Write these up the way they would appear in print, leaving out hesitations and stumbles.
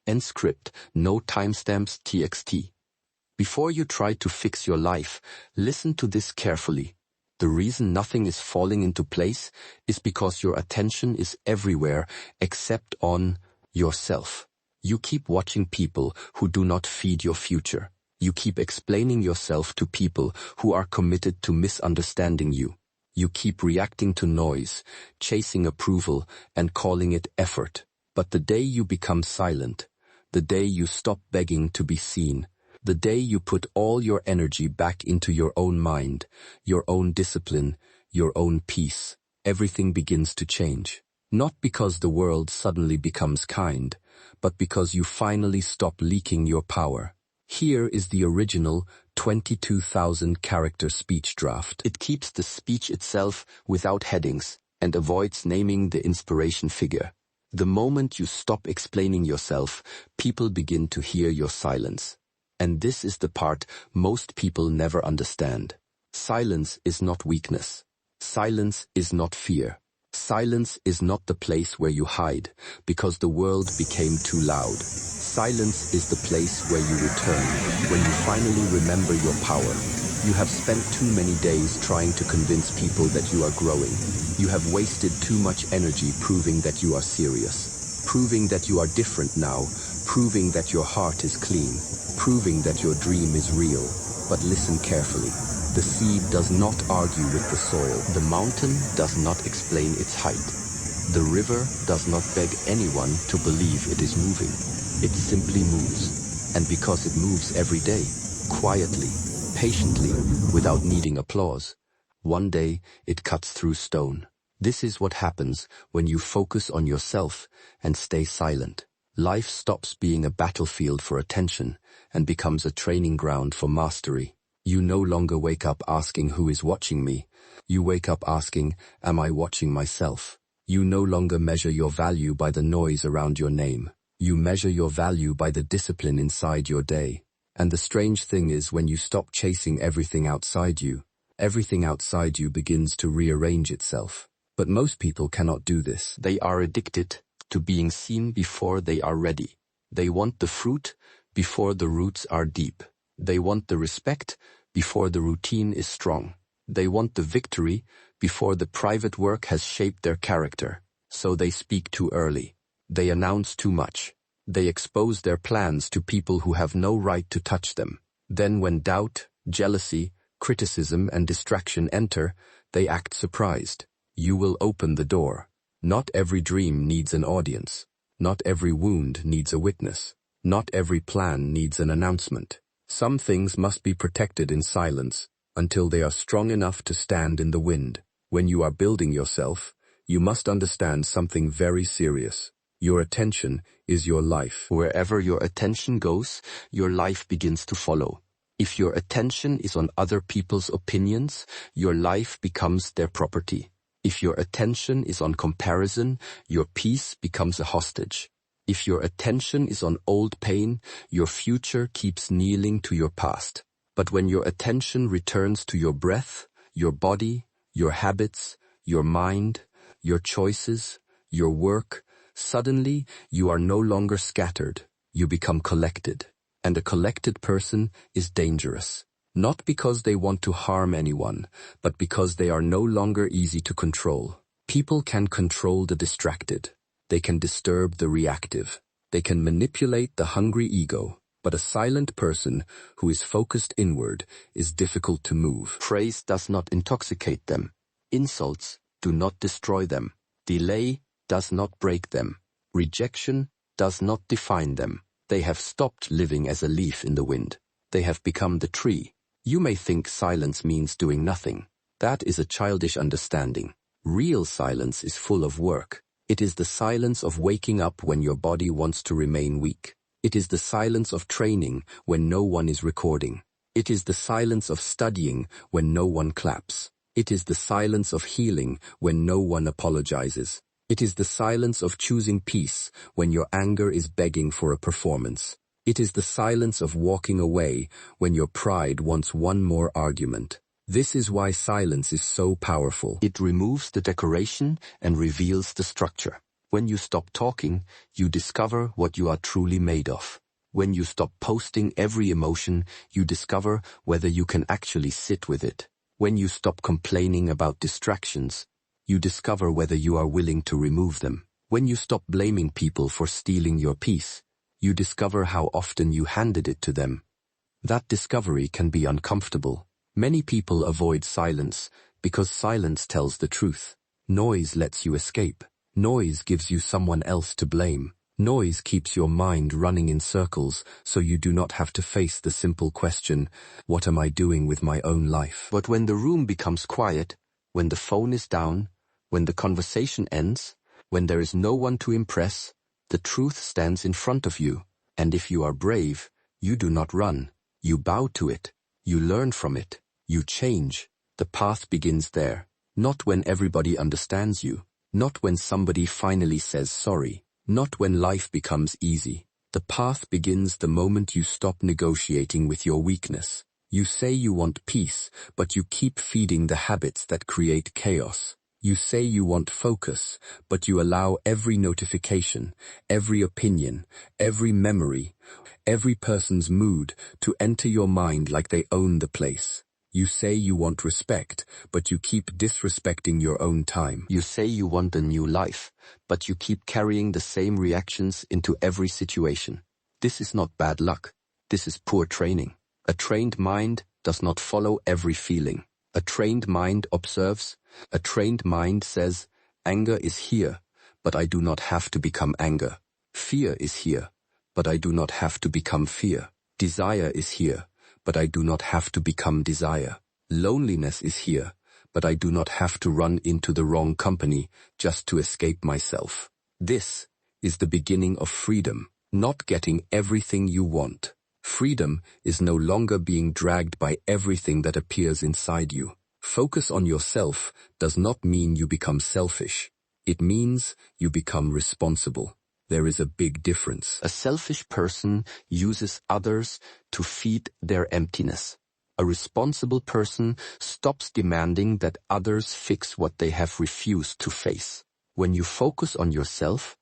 End script, no timestamps txt. Before you try to fix your life, listen to this carefully. The reason nothing is falling into place is because your attention is everywhere except on yourself. You keep watching people who do not feed your future. You keep explaining yourself to people who are committed to misunderstanding you. You keep reacting to noise, chasing approval, and calling it effort. But the day you become silent, the day you stop begging to be seen, the day you put all your energy back into your own mind, your own discipline, your own peace, everything begins to change. Not because the world suddenly becomes kind, but because you finally stop leaking your power. Here is the original 22,000 character speech draft. It keeps the speech itself without headings and avoids naming the inspiration figure. The moment you stop explaining yourself, people begin to hear your silence. And this is the part most people never understand. Silence is not weakness. Silence is not fear. Silence is not the place where you hide, because the world became too loud. Silence is the place where you return, when you finally remember your power. You have spent too many days trying to convince people that you are growing. You have wasted too much energy proving that you are serious, proving that you are different now, proving that your heart is clean, proving that your dream is real. But listen carefully. The seed does not argue with the soil. The mountain does not explain its height. The river does not beg anyone to believe it is moving. It simply moves. And because it moves every day, quietly, patiently, without needing applause, one day it cuts through stone. This is what happens when you focus on yourself and stay silent. Life stops being a battlefield for attention and becomes a training ground for mastery. You no longer wake up asking who is watching me. You wake up asking, am I watching myself? You no longer measure your value by the noise around your name. You measure your value by the discipline inside your day. And the strange thing is, when you stop chasing everything outside you begins to rearrange itself. But most people cannot do this. They are addicted to being seen before they are ready. They want the fruit before the roots are deep. They want the respect before the routine is strong. They want the victory before the private work has shaped their character. So they speak too early. They announce too much. They expose their plans to people who have no right to touch them. Then when doubt, jealousy, criticism, and distraction enter, they act surprised. You will open the door. Not every dream needs an audience. Not every wound needs a witness. Not every plan needs an announcement. Some things must be protected in silence until they are strong enough to stand in the wind. When you are building yourself, you must understand something very serious. Your attention is your life. Wherever your attention goes, your life begins to follow. If your attention is on other people's opinions, your life becomes their property. If your attention is on comparison, your peace becomes a hostage. If your attention is on old pain, your future keeps kneeling to your past. But when your attention returns to your breath, your body, your habits, your mind, your choices, your work, suddenly you are no longer scattered. You become collected. And a collected person is dangerous. Not because they want to harm anyone, but because they are no longer easy to control. People can control the distracted. They can disturb the reactive. They can manipulate the hungry ego. But a silent person who is focused inward is difficult to move. Praise does not intoxicate them. Insults do not destroy them. Delay does not break them. Rejection does not define them. They have stopped living as a leaf in the wind. They have become the tree. You may think silence means doing nothing. That is a childish understanding. Real silence is full of work. It is the silence of waking up when your body wants to remain weak. It is the silence of training when no one is recording. It is the silence of studying when no one claps. It is the silence of healing when no one apologizes. It is the silence of choosing peace when your anger is begging for a performance. It is the silence of walking away when your pride wants one more argument. This is why silence is so powerful. It removes the decoration and reveals the structure. When you stop talking, you discover what you are truly made of. When you stop posting every emotion, you discover whether you can actually sit with it. When you stop complaining about distractions, you discover whether you are willing to remove them. When you stop blaming people for stealing your peace, you discover how often you handed it to them. That discovery can be uncomfortable. Many people avoid silence because silence tells the truth. Noise lets you escape. Noise gives you someone else to blame. Noise keeps your mind running in circles so you do not have to face the simple question, what am I doing with my own life? But when the room becomes quiet, when the phone is down, when the conversation ends, when there is no one to impress, the truth stands in front of you. And if you are brave, you do not run. You bow to it. You learn from it. You change. The path begins there. Not when everybody understands you. Not when somebody finally says sorry. Not when life becomes easy. The path begins the moment you stop negotiating with your weakness. You say you want peace, but you keep feeding the habits that create chaos. You say you want focus, but you allow every notification, every opinion, every memory, every person's mood to enter your mind like they own the place. You say you want respect, but you keep disrespecting your own time. You say you want a new life, but you keep carrying the same reactions into every situation. This is not bad luck. This is poor training. A trained mind does not follow every feeling. A trained mind observes. A trained mind says, anger is here, but I do not have to become anger. Fear is here, but I do not have to become fear. Desire is here, but I do not have to become desire. Loneliness is here, but I do not have to run into the wrong company just to escape myself. This is the beginning of freedom, not getting everything you want. Freedom is no longer being dragged by everything that appears inside you. Focus on yourself does not mean you become selfish. It means you become responsible. There is a big difference. A selfish person uses others to feed their emptiness. A responsible person stops demanding that others fix what they have refused to face. When you focus on yourself,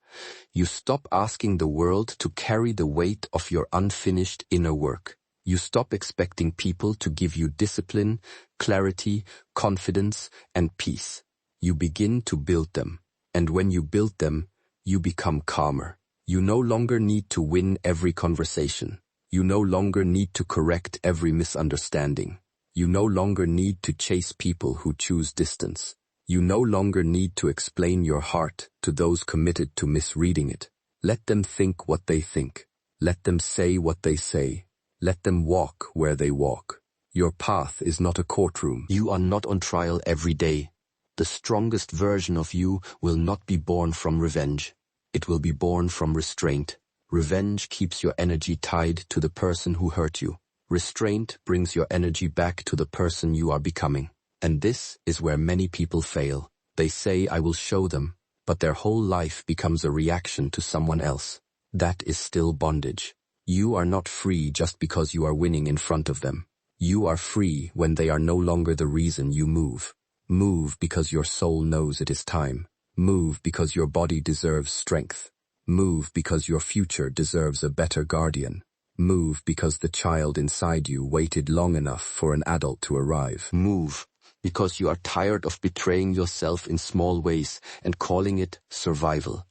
you stop asking the world to carry the weight of your unfinished inner work. You stop expecting people to give you discipline, clarity, confidence, and peace. You begin to build them. And when you build them, you become calmer. You no longer need to win every conversation. You no longer need to correct every misunderstanding. You no longer need to chase people who choose distance. You no longer need to explain your heart to those committed to misreading it. Let them think what they think. Let them say what they say. Let them walk where they walk. Your path is not a courtroom. You are not on trial every day. The strongest version of you will not be born from revenge. It will be born from restraint. Revenge keeps your energy tied to the person who hurt you. Restraint brings your energy back to the person you are becoming. And this is where many people fail. They say, I will show them, but their whole life becomes a reaction to someone else. That is still bondage. You are not free just because you are winning in front of them. You are free when they are no longer the reason you move. Move because your soul knows it is time. Move because your body deserves strength. Move because your future deserves a better guardian. Move because the child inside you waited long enough for an adult to arrive. Move because you are tired of betraying yourself in small ways and calling it survival.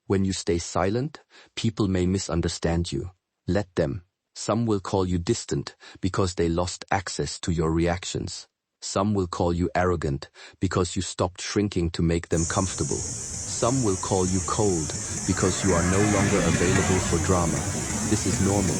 When you stay silent, people may misunderstand you. Let them. Some will call you distant because they lost access to your reactions. Some will call you arrogant because you stopped shrinking to make them comfortable. Some will call you cold because you are no longer available for drama. This is normal.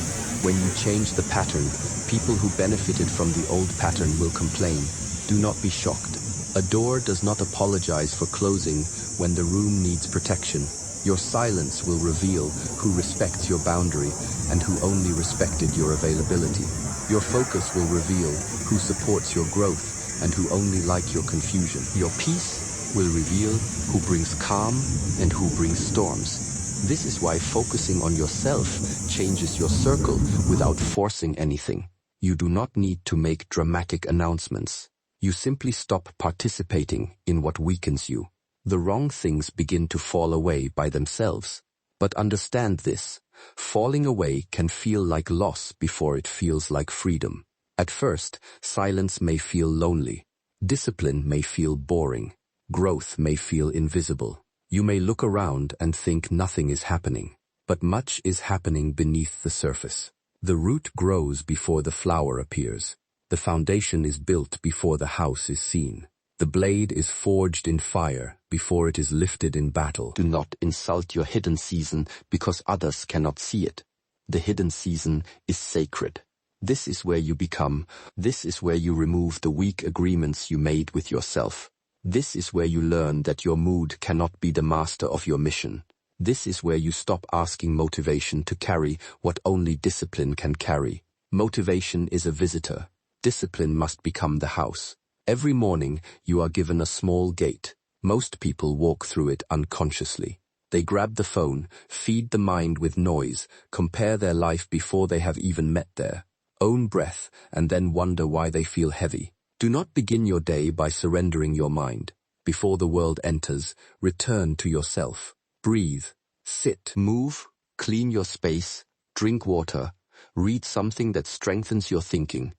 When you change the pattern, people who benefited from the old pattern will complain. Do not be shocked. A door does not apologize for closing when the room needs protection. Your silence will reveal who respects your boundary and who only respected your availability. Your focus will reveal who supports your growth and who only like your confusion. Your peace will reveal who brings calm and who brings storms. This is why focusing on yourself changes your circle without forcing anything. You do not need to make dramatic announcements. You simply stop participating in what weakens you. The wrong things begin to fall away by themselves. But understand this, falling away can feel like loss before it feels like freedom. At first, silence may feel lonely. Discipline may feel boring. Growth may feel invisible. You may look around and think nothing is happening. But much is happening beneath the surface. The root grows before the flower appears. The foundation is built before the house is seen. The blade is forged in fire before it is lifted in battle. Do not insult your hidden season because others cannot see it. The hidden season is sacred. This is where you become. This is where you remove the weak agreements you made with yourself. This is where you learn that your mood cannot be the master of your mission. This is where you stop asking motivation to carry what only discipline can carry. Motivation is a visitor. Discipline must become the house. Every morning, you are given a small gate. Most people walk through it unconsciously. They grab the phone, feed the mind with noise, compare their life before they have even met their own breath, and then wonder why they feel heavy. Do not begin your day by surrendering your mind. Before the world enters, return to yourself. Breathe, sit, move, clean your space, drink water, read something that strengthens your thinking.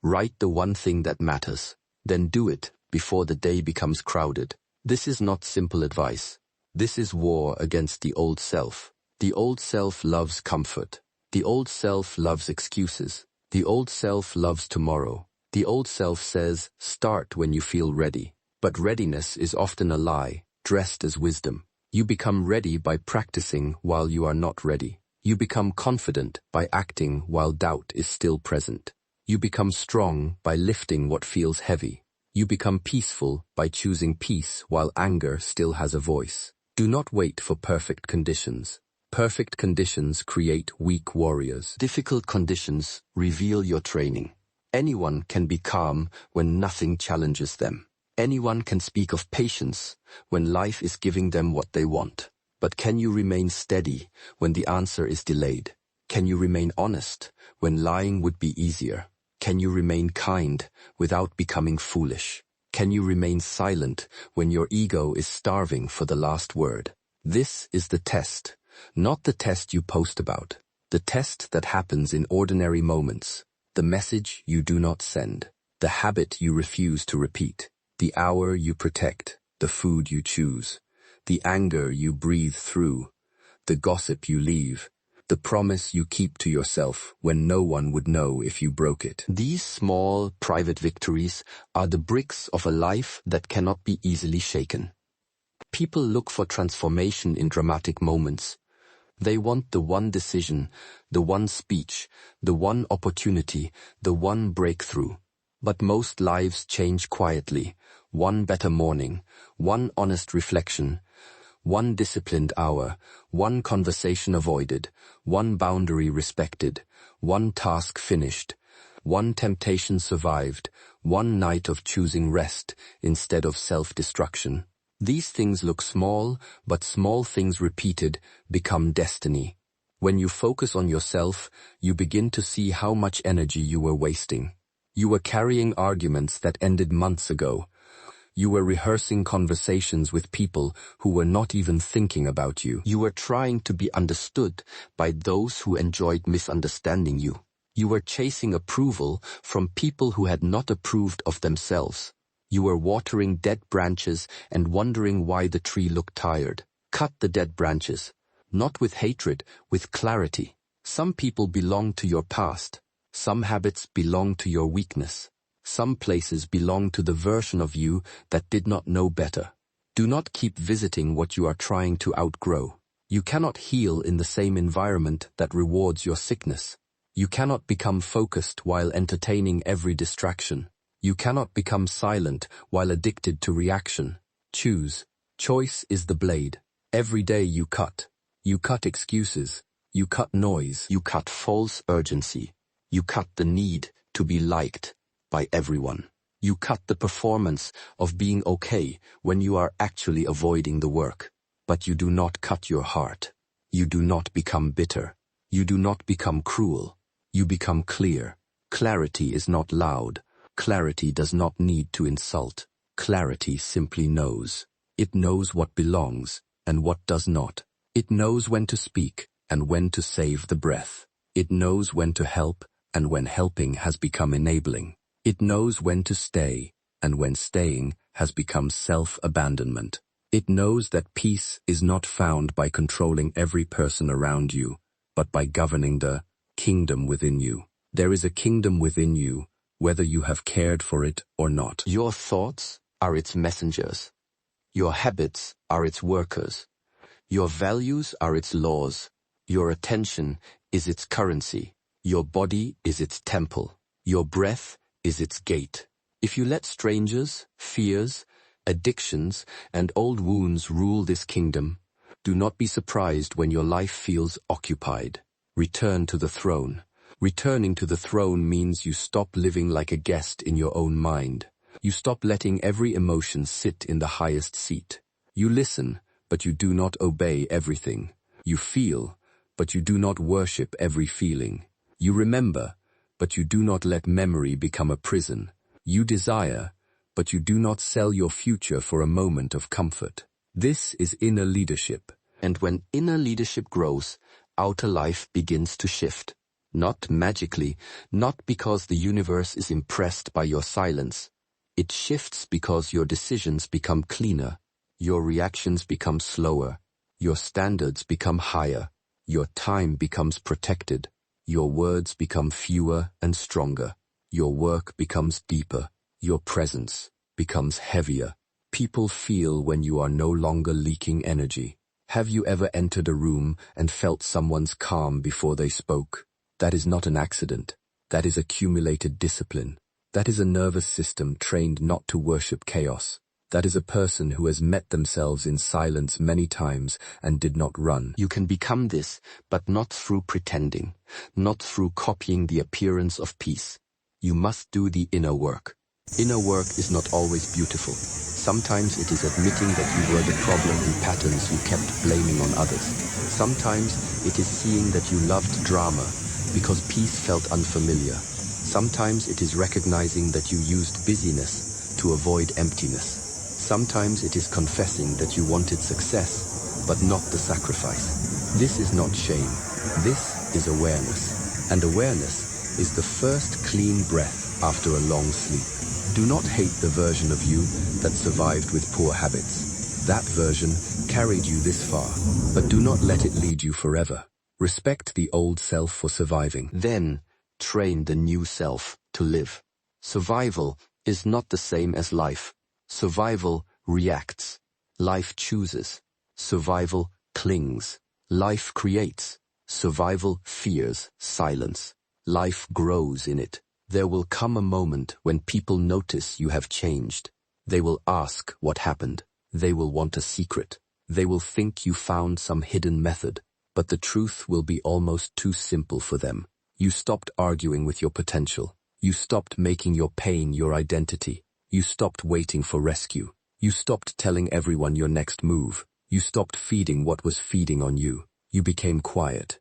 Write the one thing that matters. Then do it before the day becomes crowded. This is not simple advice. This is war against the old self. The old self loves comfort. The old self loves excuses. The old self loves tomorrow. The old self says, start when you feel ready. But readiness is often a lie, dressed as wisdom. You become ready by practicing while you are not ready. You become confident by acting while doubt is still present. You become strong by lifting what feels heavy. You become peaceful by choosing peace while anger still has a voice. Do not wait for perfect conditions. Perfect conditions create weak warriors. Difficult conditions reveal your training. Anyone can be calm when nothing challenges them. Anyone can speak of patience when life is giving them what they want. But can you remain steady when the answer is delayed? Can you remain honest when lying would be easier? Can you remain kind without becoming foolish? Can you remain silent when your ego is starving for the last word? This is the test, not the test you post about. The test that happens in ordinary moments. The message you do not send. The habit you refuse to repeat. The hour you protect. The food you choose. The anger you breathe through. The gossip you leave. The promise you keep to yourself when no one would know if you broke it. These small, private victories are the bricks of a life that cannot be easily shaken. People look for transformation in dramatic moments. They want the one decision, the one speech, the one opportunity, the one breakthrough. But most lives change quietly. One better morning, one honest reflection, one disciplined hour, one conversation avoided, one boundary respected, one task finished, one temptation survived, one night of choosing rest instead of self-destruction. These things look small, but small things repeated become destiny. When you focus on yourself, you begin to see how much energy you were wasting. You were carrying arguments that ended months ago. You were rehearsing conversations with people who were not even thinking about you. You were trying to be understood by those who enjoyed misunderstanding you. You were chasing approval from people who had not approved of themselves. You were watering dead branches and wondering why the tree looked tired. Cut the dead branches, not with hatred, with clarity. Some people belong to your past. Some habits belong to your weakness. Some places belong to the version of you that did not know better. Do not keep visiting what you are trying to outgrow. You cannot heal in the same environment that rewards your sickness. You cannot become focused while entertaining every distraction. You cannot become silent while addicted to reaction. Choose. Choice is the blade. Every day you cut. You cut excuses. You cut noise. You cut false urgency. You cut the need to be liked by everyone. You cut the performance of being okay when you are actually avoiding the work. But you do not cut your heart. You do not become bitter. You do not become cruel. You become clear. Clarity is not loud. Clarity does not need to insult. Clarity simply knows. It knows what belongs and what does not. It knows when to speak and when to save the breath. It knows when to help and when helping has become enabling. It knows when to stay and when staying has become self-abandonment. It knows that peace is not found by controlling every person around you, but by governing the kingdom within you. There is a kingdom within you, whether you have cared for it or not. Your thoughts are its messengers. Your habits are its workers. Your values are its laws. Your attention is its currency. Your body is its temple. Your breath is its gate. If you let strangers, fears, addictions, and old wounds rule this kingdom, do not be surprised when your life feels occupied. Return to the throne. Returning to the throne means you stop living like a guest in your own mind. You stop letting every emotion sit in the highest seat. You listen, but you do not obey everything. You feel, but you do not worship every feeling. You remember, but you do not let memory become a prison. You desire, but you do not sell your future for a moment of comfort. This is inner leadership. And when inner leadership grows, outer life begins to shift. Not magically, not because the universe is impressed by your silence. It shifts because your decisions become cleaner, your reactions become slower, your standards become higher, your time becomes protected, your words become fewer and stronger, your work becomes deeper, your presence becomes heavier. People feel when you are no longer leaking energy. Have you ever entered a room and felt someone's calm before they spoke? That is not an accident. That is accumulated discipline. That is a nervous system trained not to worship chaos. That is a person who has met themselves in silence many times and did not run. You can become this, but not through pretending, not through copying the appearance of peace. You must do the inner work. Inner work is not always beautiful. Sometimes it is admitting that you were the problem in patterns you kept blaming on others. Sometimes it is seeing that you loved drama because peace felt unfamiliar. Sometimes it is recognizing that you used busyness to avoid emptiness. Sometimes it is confessing that you wanted success, but not the sacrifice. This is not shame. This is awareness. And awareness is the first clean breath after a long sleep. Do not hate the version of you that survived with poor habits. That version carried you this far, but do not let it lead you forever. Respect the old self for surviving. Then, train the new self to live. Survival is not the same as life. Survival reacts. Life chooses. Survival clings. Life creates. Survival fears silence. Life grows in it. There will come a moment when people notice you have changed. They will ask what happened. They will want a secret. They will think you found some hidden method. But the truth will be almost too simple for them. You stopped arguing with your potential. You stopped making your pain your identity. You stopped waiting for rescue. You stopped telling everyone your next move. You stopped feeding what was feeding on you. You became quiet.